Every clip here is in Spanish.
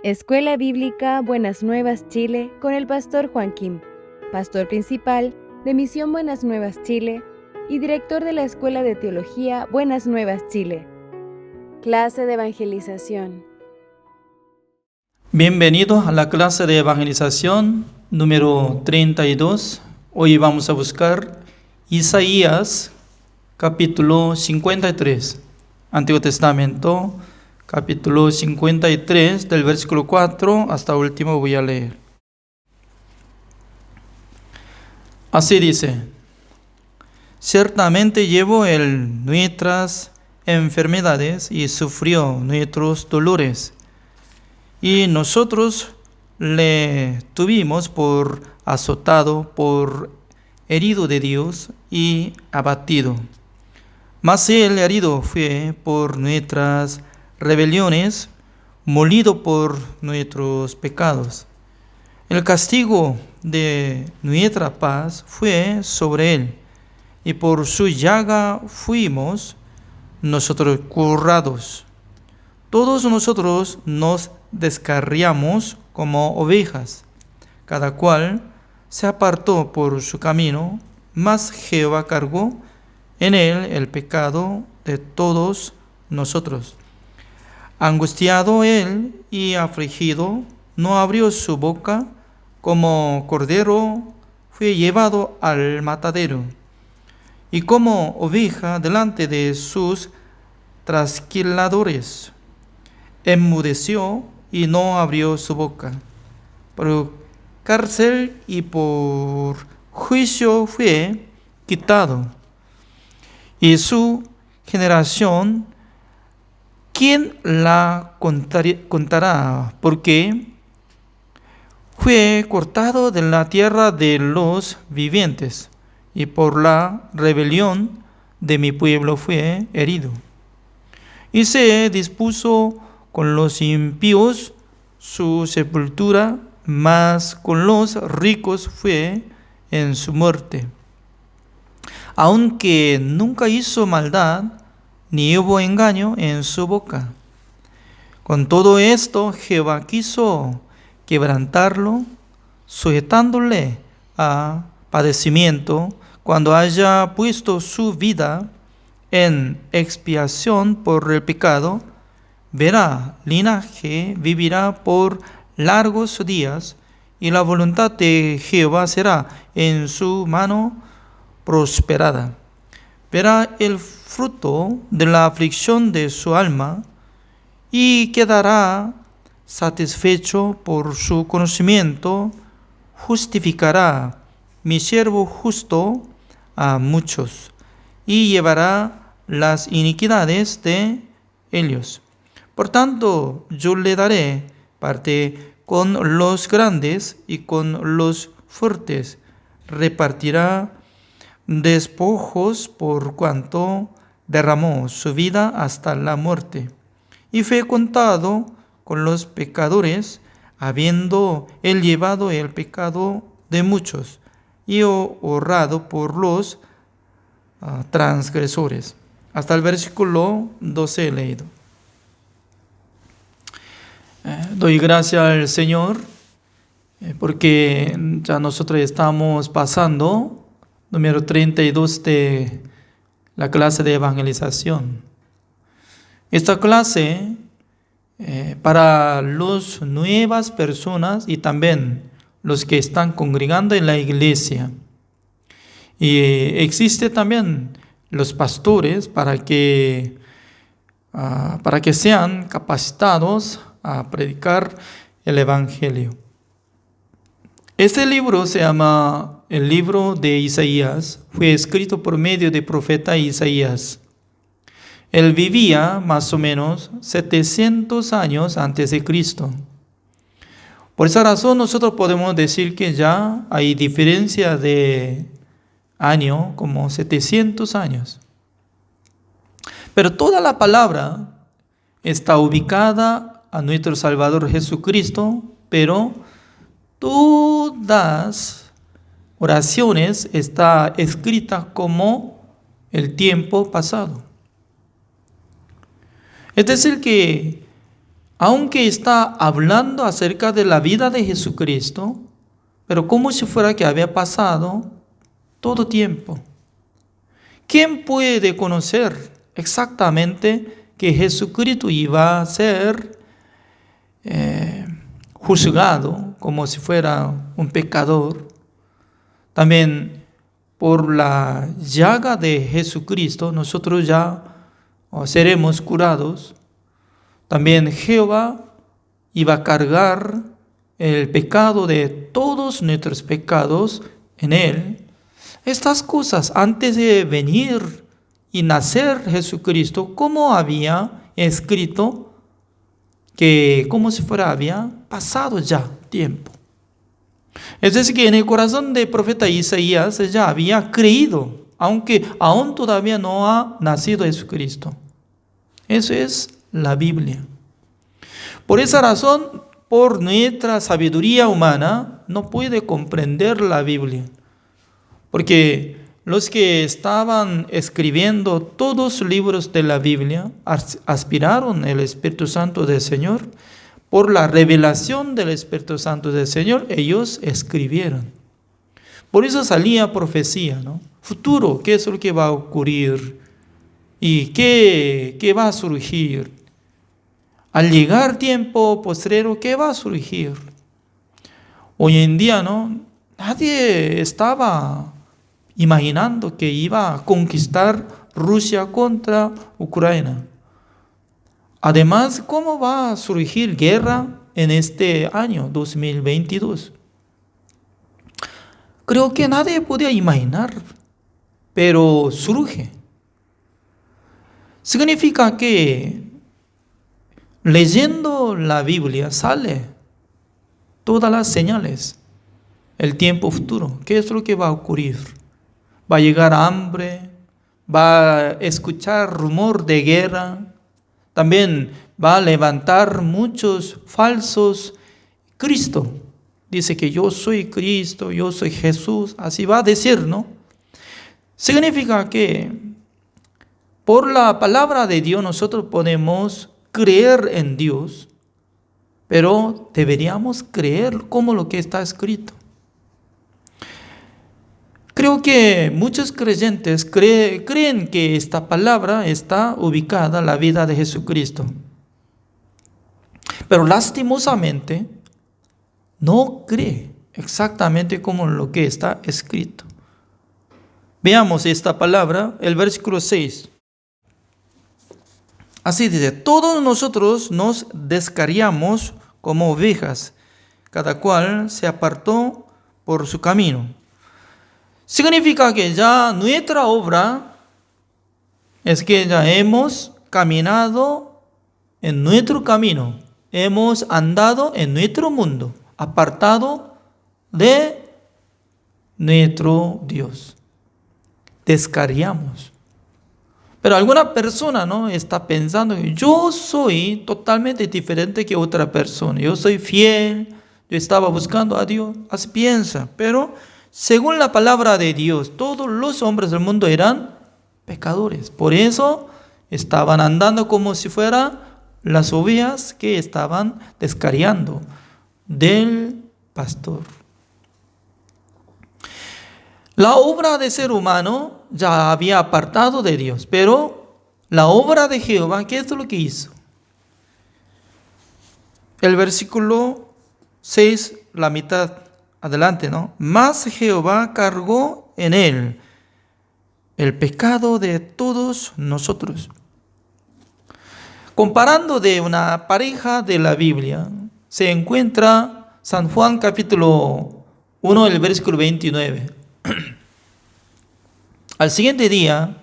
Escuela Bíblica Buenas Nuevas Chile con el pastor Juan Kim, pastor principal de Misión Buenas Nuevas Chile y director de la Escuela de Teología Buenas Nuevas Chile. Clase de evangelización. Bienvenidos a la clase de evangelización número 32. Hoy vamos a buscar Isaías capítulo 53, Antiguo Testamento, capítulo 53, del versículo 4 hasta último voy a leer. Así dice: ciertamente llevó él nuestras enfermedades y sufrió nuestros dolores, y nosotros le tuvimos por azotado, por herido de Dios y abatido. Mas él herido fue por nuestras rebeliones, molido por nuestros pecados. El castigo de nuestra paz fue sobre él, y por su llaga fuimos nosotros curados. Todos nosotros nos descarriamos como ovejas, cada cual se apartó por su camino, mas Jehová cargó en él el pecado de todos nosotros. Angustiado él y afligido, no abrió su boca, como cordero fue llevado al matadero, y como oveja delante de sus trasquiladores. Enmudeció y no abrió su boca. Por cárcel y por juicio fue quitado. Y su generación, ¿quién la contará? Porque fue cortado de la tierra de los vivientes, y por la rebelión de mi pueblo fue herido. Y se dispuso con los impíos su sepultura, mas con los ricos fue en su muerte. Aunque nunca hizo maldad, ni hubo engaño en su boca. Con todo esto, Jehová quiso quebrantarlo, sujetándole a padecimiento, cuando haya puesto su vida en expiación por el pecado. Verá linaje, vivirá por largos días, y la voluntad de Jehová será en su mano prosperada. Verá el fruto de la aflicción de su alma, y quedará satisfecho por su conocimiento. Justificará mi siervo justo a muchos, y llevará las iniquidades de ellos. Por tanto, yo le daré parte con los grandes y con los fuertes. Repartirá despojos por cuanto derramó su vida hasta la muerte. Y fue contado con los pecadores, habiendo él llevado el pecado de muchos y honrado por los transgresores. Hasta el versículo 12 he leído. Doy gracias al Señor porque ya nosotros estamos pasando número 32 de la clase de evangelización. Esta clase para las nuevas personas y también los que están congregando en la iglesia. Y existe también los pastores para que sean capacitados a predicar el evangelio. Este libro se llama el libro de Isaías. Fue escrito por medio del profeta Isaías. Él vivía más o menos 700 años antes de Cristo. Por esa razón nosotros podemos decir que ya hay diferencia de año, como 700 años. Pero toda la palabra está ubicada a nuestro Salvador Jesucristo, pero todas oraciones están escritas como el tiempo pasado. Es decir que aunque está hablando acerca de la vida de Jesucristo, pero como si fuera que había pasado todo tiempo. ¿Quién puede conocer exactamente que Jesucristo iba a ser juzgado como si fuera un pecador? También por la llaga de Jesucristo nosotros ya seremos curados. También Jehová iba a cargar el pecado de todos nuestros pecados en Él. Estas cosas antes de venir y nacer Jesucristo, como había escrito, que como si fuera había pasado ya tiempo. Es decir, que en el corazón del profeta Isaías ya había creído, aunque aún todavía no ha nacido Jesucristo. Eso es la Biblia. Por esa razón, por nuestra sabiduría humana, no puede comprender la Biblia. Porque los que estaban escribiendo todos los libros de la Biblia aspiraron el Espíritu Santo del Señor. Por la revelación del Espíritu Santo del Señor, ellos escribieron. Por eso salía profecía, ¿no? Futuro, ¿qué es lo que va a ocurrir? ¿Y qué va a surgir? Al llegar tiempo postrero, ¿qué va a surgir? Hoy en día, ¿no? Nadie estaba imaginando que iba a conquistar Rusia contra Ucrania. Además, ¿cómo va a surgir guerra en este año 2022? Creo que nadie podía imaginar, pero surge. Significa que leyendo la Biblia sale todas las señales, el tiempo futuro. ¿Qué es lo que va a ocurrir? Va a llegar hambre, va a escuchar rumor de guerra, también va a levantar muchos falsos Cristo. Dice que yo soy Cristo, yo soy Jesús, así va a decir, ¿no? Significa que por la palabra de Dios nosotros podemos creer en Dios, pero deberíamos creer como lo que está escrito. Creo que muchos creyentes creen que esta palabra está ubicada en la vida de Jesucristo. Pero lastimosamente no cree exactamente como lo que está escrito. Veamos esta palabra, el versículo 6. Así dice, todos nosotros nos descarriamos como ovejas, cada cual se apartó por su camino. Significa que ya nuestra obra es que ya hemos caminado en nuestro camino, hemos andado en nuestro mundo, apartado de nuestro Dios. Descarriamos. Pero alguna persona, ¿no?, está pensando que yo soy totalmente diferente que otra persona. Yo soy fiel, yo estaba buscando a Dios. Así piensa, pero según la palabra de Dios, todos los hombres del mundo eran pecadores. Por eso estaban andando como si fueran las ovejas que estaban descarriando del pastor. La obra de ser humano ya había apartado de Dios, pero la obra de Jehová, ¿qué es lo que hizo? El versículo 6, la mitad adelante, ¿no? Mas Jehová cargó en él el pecado de todos nosotros. Comparando de una pareja de la Biblia, se encuentra San Juan capítulo 1, el versículo 29. Al siguiente día,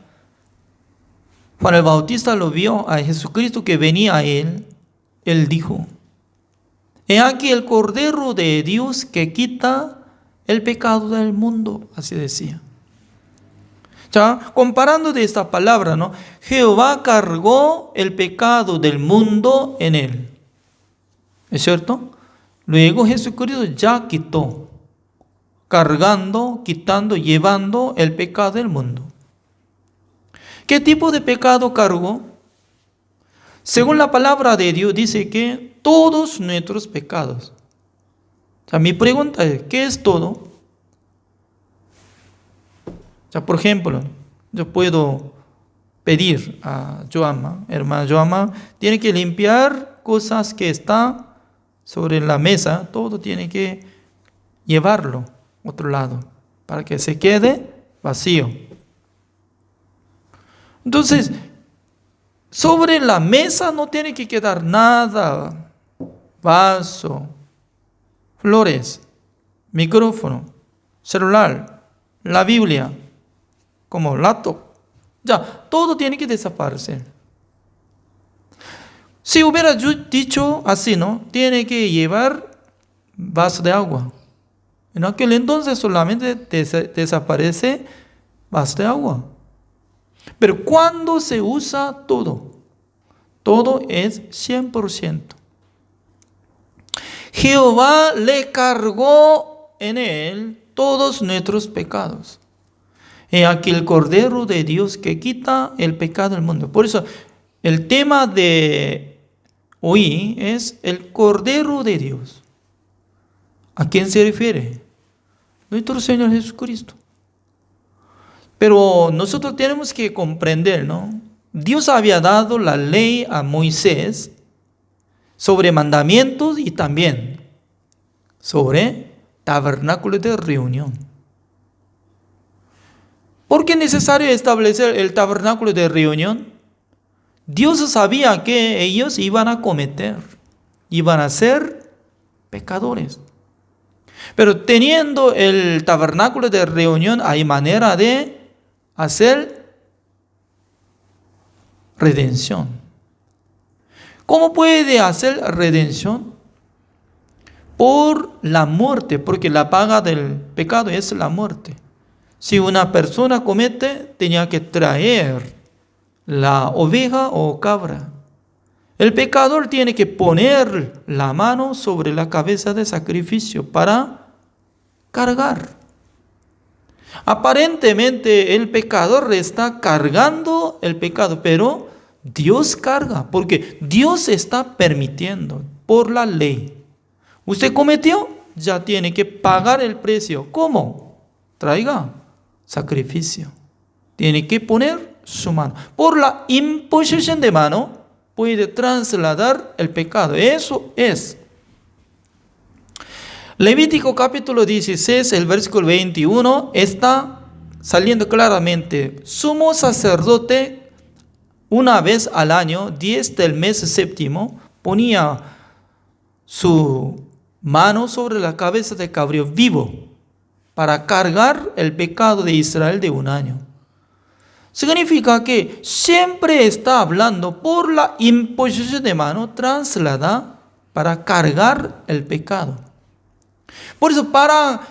Juan el Bautista lo vio a Jesucristo que venía a él. Él dijo, he aquí el Cordero de Dios que quita el pecado del mundo. Así decía. Ya, comparando de esta palabra, ¿no? Jehová cargó el pecado del mundo en él. ¿Es cierto? Luego Jesucristo ya quitó, cargando, quitando, llevando el pecado del mundo. ¿Qué tipo de pecado cargó? Según la palabra de Dios dice que todos nuestros pecados. O sea, mi pregunta es, ¿qué es todo? O sea, por ejemplo, yo puedo pedir a Joama, hermana Joama, tiene que limpiar cosas que están sobre la mesa, todo tiene que llevarlo a otro lado para que se quede vacío. Entonces, sobre la mesa no tiene que quedar nada, vaso, flores, micrófono, celular, la Biblia, como laptop. Ya, todo tiene que desaparecer. Si hubiera dicho así, ¿no? Tiene que llevar vaso de agua. En aquel entonces solamente desaparece vaso de agua. Pero cuando se usa todo, todo es 100%. Jehová le cargó en él todos nuestros pecados. He aquí el Cordero de Dios que quita el pecado del mundo. Por eso el tema de hoy es el Cordero de Dios. ¿A quién se refiere? Nuestro Señor Jesucristo. Pero nosotros tenemos que comprender, ¿no? Dios había dado la ley a Moisés sobre mandamientos y también sobre tabernáculo de reunión. ¿Por qué es necesario establecer el tabernáculo de reunión? Dios sabía que ellos iban a ser pecadores. Pero teniendo el tabernáculo de reunión hay manera de hacer redención. ¿Cómo puede hacer redención? Por la muerte, porque la paga del pecado es la muerte. Si una persona comete, tenía que traer la oveja o cabra. El pecador tiene que poner la mano sobre la cabeza de sacrificio para cargar. Aparentemente el pecador está cargando el pecado, pero Dios carga, porque Dios está permitiendo por la ley. Usted cometió, ya tiene que pagar el precio. ¿Cómo? Traiga sacrificio. Tiene que poner su mano. Por la imposición de mano puede trasladar el pecado. Eso es. Levítico capítulo 16, el versículo 21, está saliendo claramente. Sumo sacerdote, una vez al año, 10 del mes séptimo, ponía su mano sobre la cabeza de cabrío vivo para cargar el pecado de Israel de un año. Significa que siempre está hablando por la imposición de mano, traslada para cargar el pecado. Por eso, para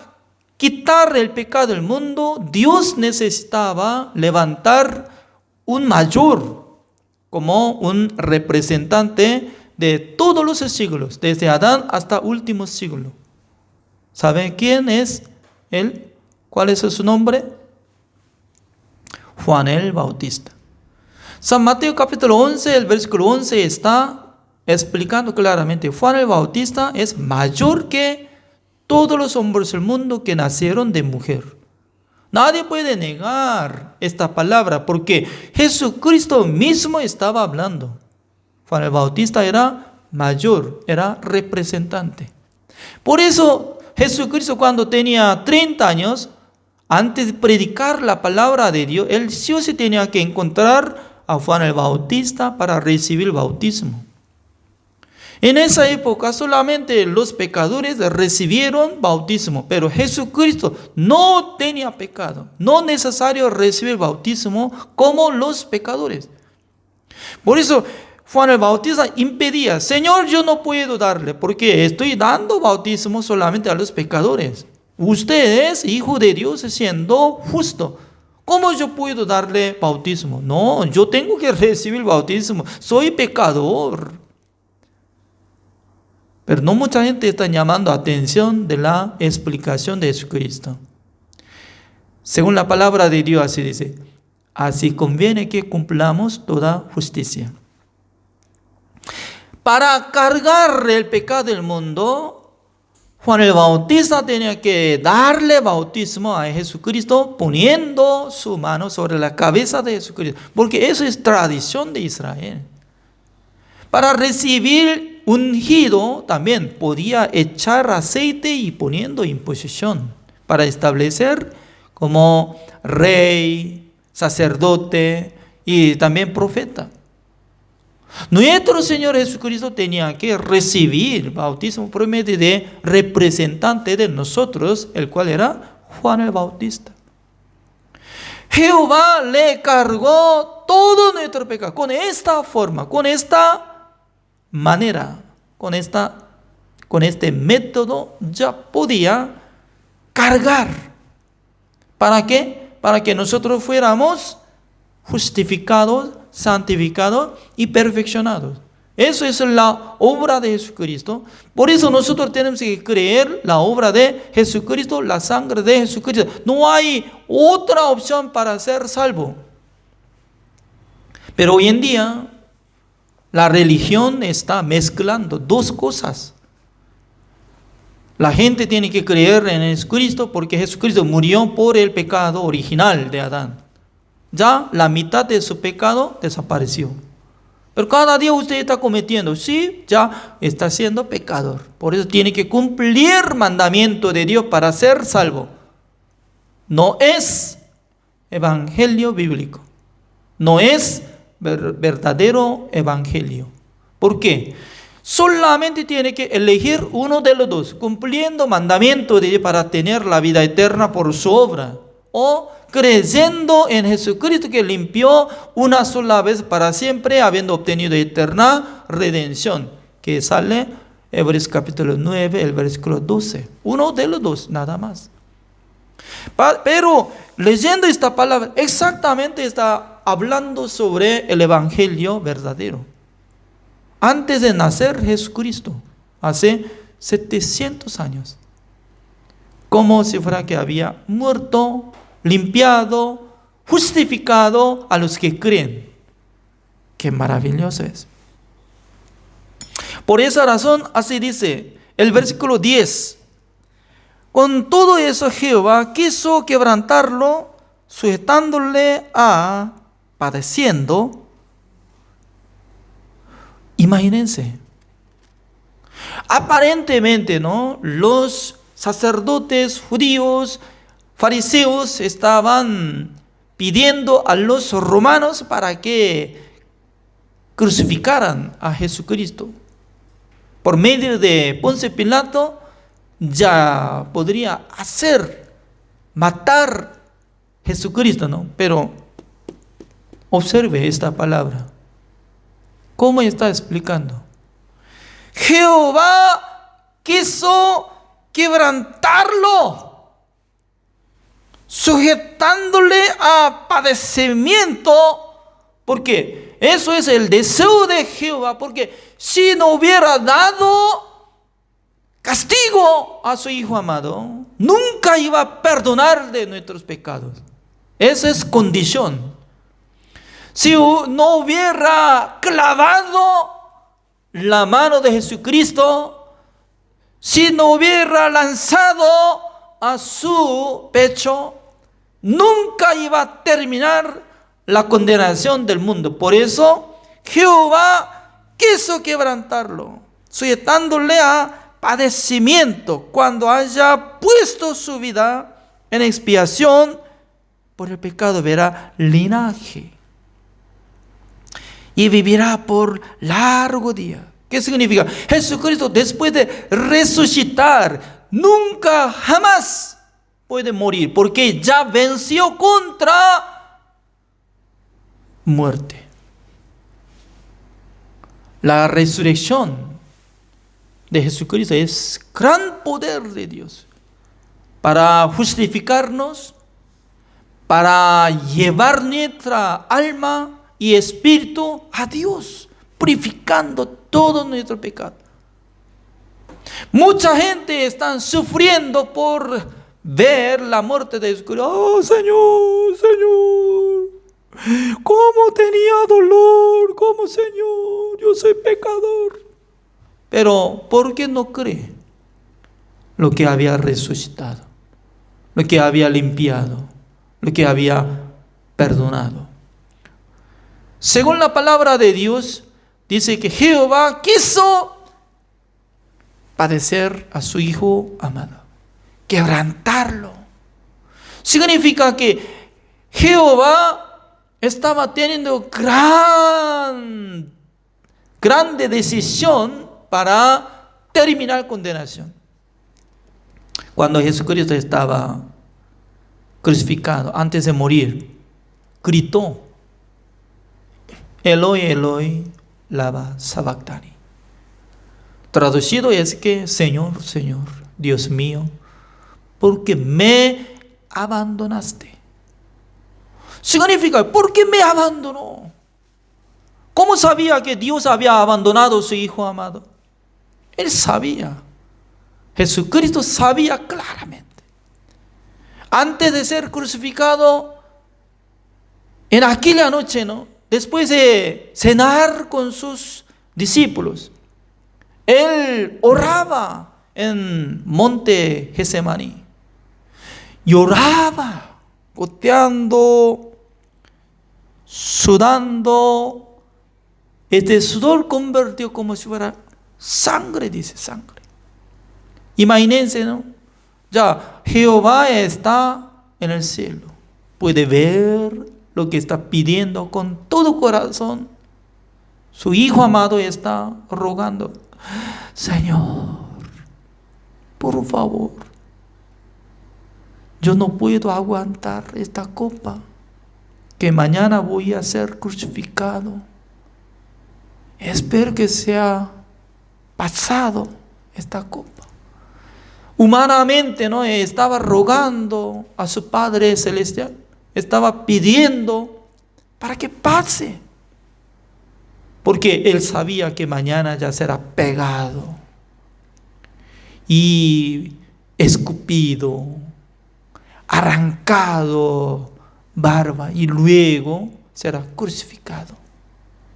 quitar el pecado del mundo, Dios necesitaba levantar un mayor como un representante de todos los siglos, desde Adán hasta último siglo. ¿Saben quién es él? ¿Cuál es su nombre? Juan el Bautista. San Mateo capítulo 11, el versículo 11 está explicando claramente, Juan el Bautista es mayor que todos los hombres del mundo que nacieron de mujer. Nadie puede negar esta palabra porque Jesucristo mismo estaba hablando. Juan el Bautista era mayor, era representante. Por eso Jesucristo cuando tenía 30 años, antes de predicar la palabra de Dios, él sí o sí tenía que encontrar a Juan el Bautista para recibir el bautismo. En esa época solamente los pecadores recibieron bautismo, pero Jesucristo no tenía pecado, no necesario recibir bautismo como los pecadores. Por eso Juan el Bautista impedía, Señor, yo no puedo darle, porque estoy dando bautismo solamente a los pecadores. Usted es hijo de Dios siendo justo. ¿Cómo yo puedo darle bautismo? No, yo tengo que recibir bautismo, soy pecador. Pero no mucha gente está llamando atención de la explicación de Jesucristo. Según la palabra de Dios así dice, así conviene que cumplamos toda justicia. Para cargar el pecado del mundo, Juan el Bautista tenía que darle bautismo a Jesucristo poniendo su mano sobre la cabeza de Jesucristo, porque eso es tradición de Israel. Para recibir ungido también podía echar aceite y poniendo imposición para establecer como rey, sacerdote y también profeta. Nuestro Señor Jesucristo tenía que recibir bautismo por medio de representante de nosotros, el cual era Juan el Bautista. Jehová le cargó todo nuestro pecado con esta forma, con esta manera, con este método ya podía cargar. ¿Para qué? Para que nosotros fuéramos justificados, santificados y perfeccionados. Eso es la obra de Jesucristo. Por eso nosotros tenemos que creer la obra de Jesucristo, la sangre de Jesucristo. No hay otra opción para ser salvo. Pero hoy en día la religión está mezclando dos cosas. La gente tiene que creer en Jesucristo porque Jesucristo murió por el pecado original de Adán. Ya la mitad de su pecado desapareció. Pero cada día usted está cometiendo, sí, ya está siendo pecador. Por eso tiene que cumplir mandamiento de Dios para ser salvo. No es evangelio bíblico. No es verdadero evangelio. ¿Por qué? Solamente tiene que elegir uno de los dos, cumpliendo mandamiento de Dios para tener la vida eterna por su obra, o creyendo en Jesucristo que limpió una sola vez para siempre, habiendo obtenido eterna redención, que sale Hebreos capítulo 9, el versículo 12. Uno de los dos, nada más. Pero leyendo esta palabra, exactamente está hablando sobre el evangelio verdadero. Antes de nacer Jesucristo, hace 700 años, como si fuera que había muerto, limpiado, justificado a los que creen. Qué maravilloso es. Por esa razón, así dice el versículo 10. Con todo eso Jehová quiso quebrantarlo, sujetándole a padeciendo. Imagínense. Aparentemente, ¿no? Los sacerdotes judíos, fariseos estaban pidiendo a los romanos para que crucificaran a Jesucristo. Por medio de Poncio Pilato ya podría matar a Jesucristo, ¿no? Pero observe esta palabra. ¿Cómo está explicando? Jehová quiso quebrantarlo, sujetándole a padecimiento, porque eso es el deseo de Jehová, porque si no hubiera dado castigo a su Hijo amado, nunca iba a perdonar de nuestros pecados. Esa es condición. Si no hubiera clavado la mano de Jesucristo, si no hubiera lanzado a su pecho, nunca iba a terminar la condenación del mundo. Por eso Jehová quiso quebrantarlo, sujetándole a padecimiento, cuando haya puesto su vida en expiación por el pecado, verá linaje y vivirá por largo día. ¿Qué significa? Jesucristo, después de resucitar, nunca jamás puede morir, porque ya venció contra muerte. La resurrección de Jesucristo es gran poder de Dios para justificarnos, para llevar nuestra alma y espíritu a Dios, purificando todo nuestro pecado. Mucha gente está sufriendo por ver la muerte de Jesucristo. Oh, Señor, Señor, cómo tenía dolor, cómo, Señor, yo soy pecador. Pero ¿por qué no cree lo que había resucitado, lo que había limpiado, lo que había perdonado? Según la palabra de Dios, dice que Jehová quiso padecer a su Hijo amado, quebrantarlo. Significa que Jehová estaba teniendo grande decisión para terminar condenación. Cuando Jesucristo estaba crucificado, antes de morir, gritó: Eloi, Eloi, lama sabactani. Traducido es que: Señor, Señor, Dios mío, ¿por qué me abandonaste? Significa, ¿por qué me abandonó? ¿Cómo sabía que Dios había abandonado a su Hijo amado? Él sabía. Jesucristo sabía claramente. Antes de ser crucificado, en aquella noche, después de cenar con sus discípulos, Él oraba en monte Getsemaní. Lloraba, goteando, sudando. Este sudor convirtió como si fuera sangre, dice, sangre. Imagínense, Ya, Jehová está en el cielo. Puede ver lo que está pidiendo con todo corazón. Su Hijo amado está rogando: Señor, por favor, yo no puedo aguantar esta copa, que mañana voy a ser crucificado. Espero que sea pasado esta copa. Humanamente, estaba rogando a su Padre Celestial, estaba pidiendo para que pase, porque Él sabía que mañana ya será pegado y escupido, arrancado barba, y luego será crucificado.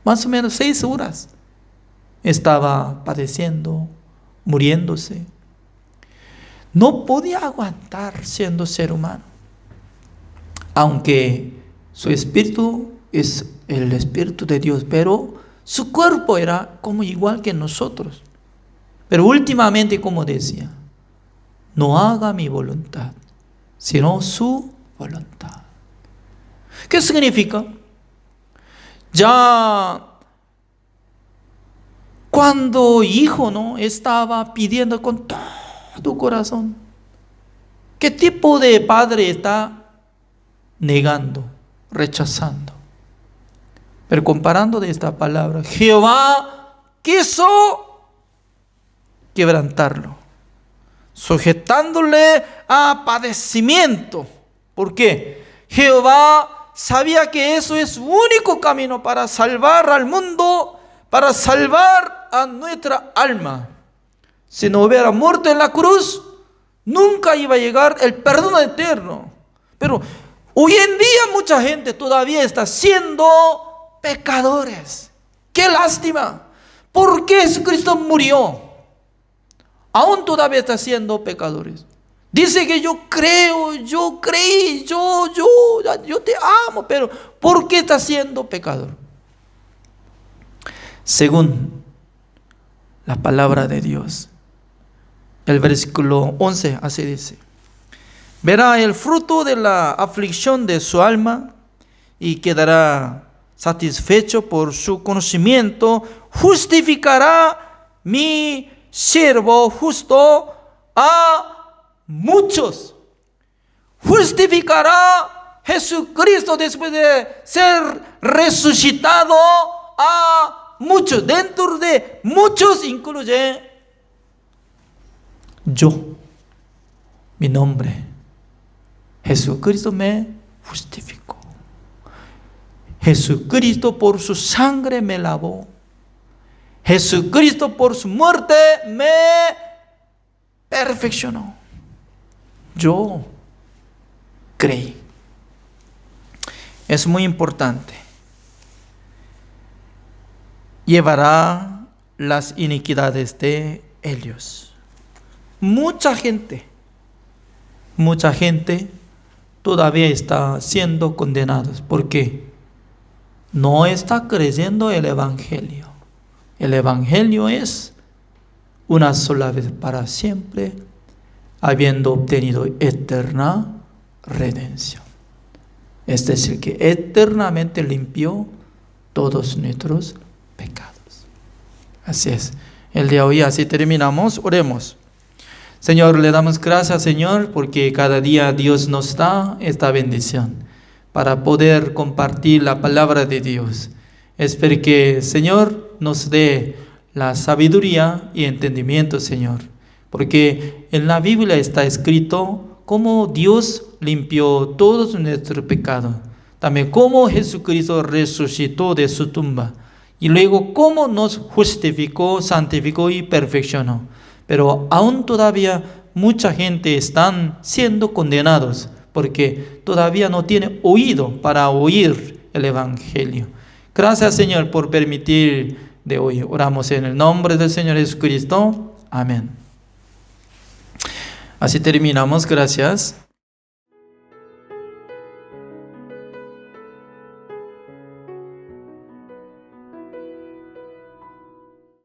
Más o menos 6 horas estaba padeciendo, muriéndose. No podía aguantar siendo ser humano, aunque su espíritu es el espíritu de Dios, pero su cuerpo era como igual que nosotros. Pero últimamente, como decía, no haga mi voluntad, sino su voluntad. ¿Qué significa? Ya cuando hijo estaba pidiendo con todo tu corazón, ¿qué tipo de padre está negando, rechazando? Pero comparando de esta palabra, Jehová quiso quebrantarlo, sujetándole a padecimiento. ¿Por qué? Jehová sabía que eso es su único camino para salvar al mundo, para salvar a nuestra alma. Si no hubiera muerto en la cruz, nunca iba a llegar el perdón eterno. Pero hoy en día mucha gente todavía está siendo pecadores. ¡Qué lástima! ¿Por qué Jesucristo murió? Aún todavía está siendo pecadores. Dice que yo creo, yo creí, yo te amo, pero ¿por qué está siendo pecador? Según la palabra de Dios, el versículo 11 así dice: verá el fruto de la aflicción de su alma y quedará satisfecho por su conocimiento. Justificará mi siervo justo a muchos. Justificará Jesucristo después de ser resucitado a muchos. Dentro de muchos incluye yo, mi nombre. Jesucristo me justificó. Jesucristo por su sangre me lavó. Jesucristo por su muerte me perfeccionó. Yo creí. Es muy importante. Llevará las iniquidades de ellos. Mucha gente todavía está siendo condenados porque no está creyendo el Evangelio. El Evangelio es una sola vez para siempre, habiendo obtenido eterna redención. Es decir, que eternamente limpió todos nuestros pecados. Así es. El día de hoy así terminamos. Oremos. Señor, le damos gracias, Señor, porque cada día Dios nos da esta bendición para poder compartir la palabra de Dios. Espero que, Señor, nos dé la sabiduría y entendimiento, Señor, porque en la Biblia está escrito cómo Dios limpió todos nuestros pecados, también cómo Jesucristo resucitó de su tumba, y luego cómo nos justificó, santificó y perfeccionó. Pero aún todavía mucha gente están siendo condenados porque todavía no tiene oído para oír el Evangelio. Gracias, Señor, por permitir de hoy. Oramos en el nombre del Señor Jesucristo. Amén. Así terminamos. Gracias.